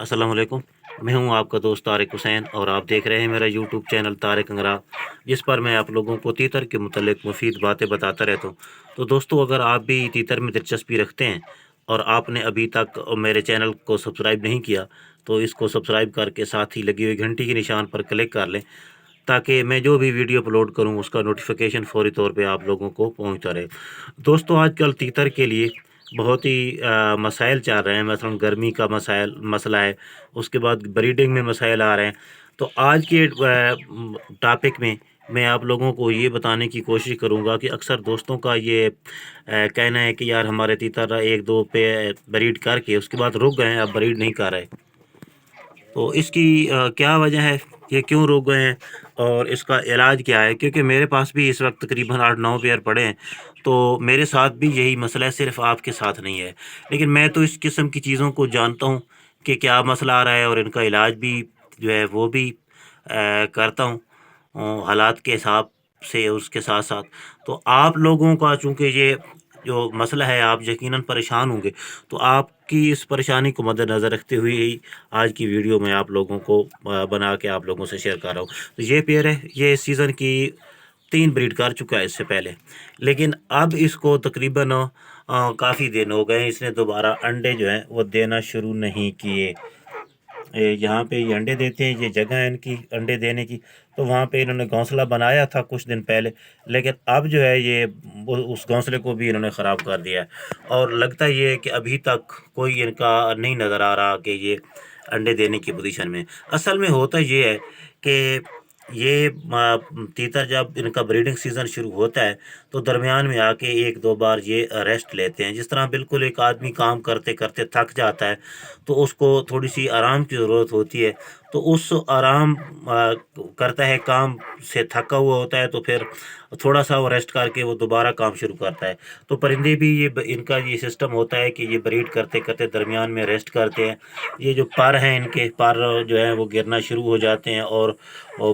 अस्सलाम वालेकुम। मैं हूं आपका दोस्त तारिक हुसैन और आप देख रहे हैं मेरा यूट्यूब चैनल तारिक अंगरा, जिस पर मैं आप लोगों को तीतर के मुतल्लिक मुफीद बातें बताता रहता हूं। तो दोस्तों, अगर आप भी तीतर में दिलचस्पी रखते हैं और आपने अभी तक मेरे चैनल को सब्सक्राइब नहीं किया, तो इसको सब्सक्राइब करके साथ ही लगी हुई घंटी के निशान पर क्लिक कर लें, ताकि मैं जो भी वीडियो अपलोड करूं उसका नोटिफिकेशन फ़ौरी तौर पे आप लोगों को पहुंचता रहे। दोस्तों, आजकल तीतर के लिए बहुत ही मसाइल चल रहे हैं। मसलन गर्मी का मसला है, उसके बाद ब्रीडिंग में मसाइल आ रहे हैं। तो आज के टॉपिक में मैं आप लोगों को ये बताने की कोशिश करूँगा कि अक्सर दोस्तों का ये कहना है कि यार हमारे तीतर एक दो पे ब्रीड करके उसके बाद रुक गए हैं, अब ब्रीड नहीं कर रहे। तो इसकी क्या वजह है, ये क्यों रुक गए हैं और इसका इलाज क्या है? क्योंकि मेरे पास भी इस वक्त तकरीबन 8-9 पेयर पड़े हैं, तो मेरे साथ भी यही मसला है, सिर्फ आपके साथ नहीं है। लेकिन मैं तो इस किस्म की चीज़ों को जानता हूँ कि क्या मसला आ रहा है और इनका इलाज भी जो है वो भी करता हूँ हालात के हिसाब से उसके साथ साथ। तो आप लोगों का चूँकि ये जो मसला है, आप यकीनन परेशान होंगे, तो आपकी इस परेशानी को मद्देनज़र रखते हुए ही आज की वीडियो मैं आप लोगों को बना के आप लोगों से शेयर कर रहा हूँ। तो ये पेयर है, ये इस सीज़न की 3 ब्रीड कर चुका है इससे पहले, लेकिन अब इसको तकरीबन काफ़ी दिन हो गए, इसने दोबारा अंडे जो हैं वो देना शुरू नहीं किए। यहाँ पे ये अंडे देते हैं, ये जगह है इनकी अंडे देने की। तो वहाँ पे इन्होंने घोंसला बनाया था कुछ दिन पहले, लेकिन अब जो है ये उस घोंसले को भी इन्होंने ख़राब कर दिया है। और लगता ये है कि अभी तक कोई इनका नहीं नज़र आ रहा कि ये अंडे देने की पोजीशन में। असल में होता ये है कि ये तीतर जब इनका ब्रीडिंग सीज़न शुरू होता है, तो दरमियान में आके 1-2 बार ये रेस्ट लेते हैं। जिस तरह बिल्कुल एक आदमी काम करते करते थक जाता है, तो उसको थोड़ी सी आराम की ज़रूरत होती है। तो उस आराम करता है, काम से थका हुआ होता है, तो फिर थोड़ा सा वो रेस्ट करके वो दोबारा काम शुरू करता है। तो परिंदे भी इनका ये सिस्टम होता है कि ये ब्रीड करते करते दरमियान में रेस्ट करते हैं। ये जो पर हैं, इनके पर जो है वो गिरना शुरू हो जाते हैं और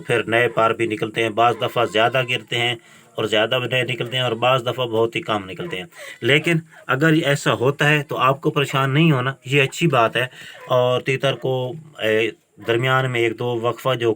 फिर नए पर भी निकलते हैं। बाज़ दफ़ा ज़्यादा गिरते हैं और ज़्यादा नए निकलते हैं, और बाज़ दफ़ा बहुत ही कम निकलते हैं। लेकिन अगर ऐसा होता है तो आपको परेशान नहीं होना, ये अच्छी बात है। और तीतर को दरमियान में 1-2 वक्फ़ा जो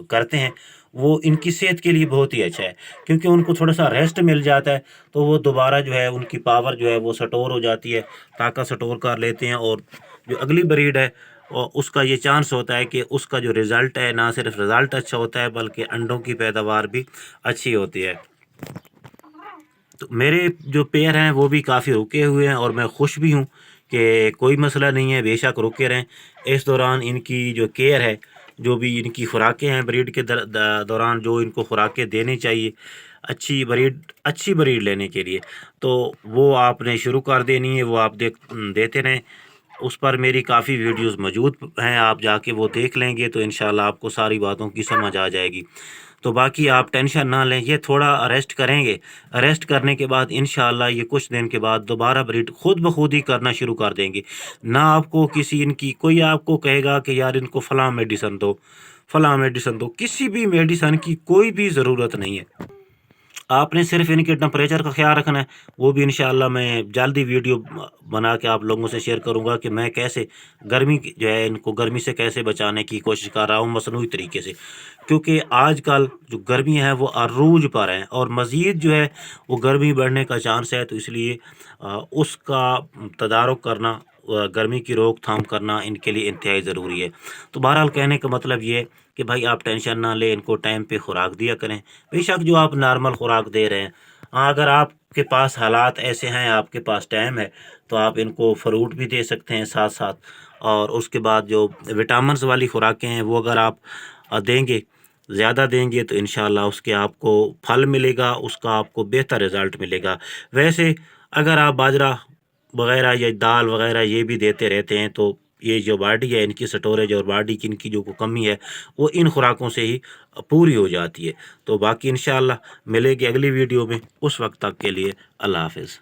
करते हैं, वो इनकी सेहत के लिए बहुत ही अच्छा है, क्योंकि उनको थोड़ा सा रेस्ट मिल जाता है, तो वो दोबारा जो है उनकी पावर जो है वो स्टोर हो जाती है, ताकत स्टोर कर लेते हैं। और जो अगली ब्रीड है और उसका ये चांस होता है कि उसका जो रिज़ल्ट है, ना सिर्फ रिज़ल्ट अच्छा होता है बल्कि अंडों की पैदावार भी अच्छी होती है। तो मेरे जो पेयर हैं वो भी काफ़ी रुके हुए हैं और मैं खुश भी हूँ कि कोई मसला नहीं है, बेशक रुके रहें। इस दौरान इनकी जो केयर है, जो भी इनकी खुराकें हैं ब्रीड के दौरान जो इनको खुराकें देनी चाहिए अच्छी ब्रीड लेने के लिए, तो वो आपने शुरू कर देनी है, वो आप देते रहें। उस पर मेरी काफ़ी वीडियोस मौजूद हैं, आप जाके वो देख लेंगे तो इंशाल्लाह आपको सारी बातों की समझ आ जाएगी। तो बाकी आप टेंशन ना लें, ये थोड़ा रेस्ट करेंगे, रेस्ट करने के बाद इंशाल्लाह ये कुछ दिन के बाद दोबारा ब्रीड खुद ब खुद ही करना शुरू कर देंगे। ना आपको किसी इनकी कोई आपको कहेगा कि यार इनको फ़लाँ मेडिसिन दो, फ़लाँ मेडिसिन दो, किसी भी मेडिसिन की कोई भी ज़रूरत नहीं है। आपने सिर्फ इनके टेम्परेचर का ख्याल रखना है। वो भी इंशाल्लाह मैं जल्दी वीडियो बना के आप लोगों से शेयर करूंगा कि मैं कैसे गर्मी जो है इनको गर्मी से कैसे बचाने की कोशिश कर रहा हूँ मसनूई तरीके से, क्योंकि आजकल जो गर्मी है वो अरूज पर है और मज़ीद जो है वो गर्मी बढ़ने का चांस है। तो इसलिए उसका तदारुक करना, गर्मी की रोकथाम करना इनके लिए इंतहाई ज़रूरी है। तो बहरहाल कहने का मतलब ये है कि भाई आप टेंशन ना लें, इनको टाइम पे खुराक दिया करें, बेशक जो आप नॉर्मल खुराक दे रहे हैं। हाँ, अगर आपके पास हालात ऐसे हैं, आपके पास टाइम है, तो आप इनको फ्रूट भी दे सकते हैं साथ साथ। और उसके बाद जो विटामिन्स वाली खुराकें हैं वो अगर आप देंगे, ज़्यादा देंगे, तो इंशाल्लाह उसके आपको फल मिलेगा, उसका आपको बेहतर रिज़ल्ट मिलेगा। वैसे अगर आप बाजरा वगैरह या दाल वगैरह ये भी देते रहते हैं, तो ये जो बॉडी है इनकी स्टोरेज और बॉडी की इनकी जो कमी है वो इन खुराकों से ही पूरी हो जाती है। तो बाकी इंशाल्लाह मिलेगी अगली वीडियो में, उस वक्त तक के लिए अल्लाह हाफ़िज़।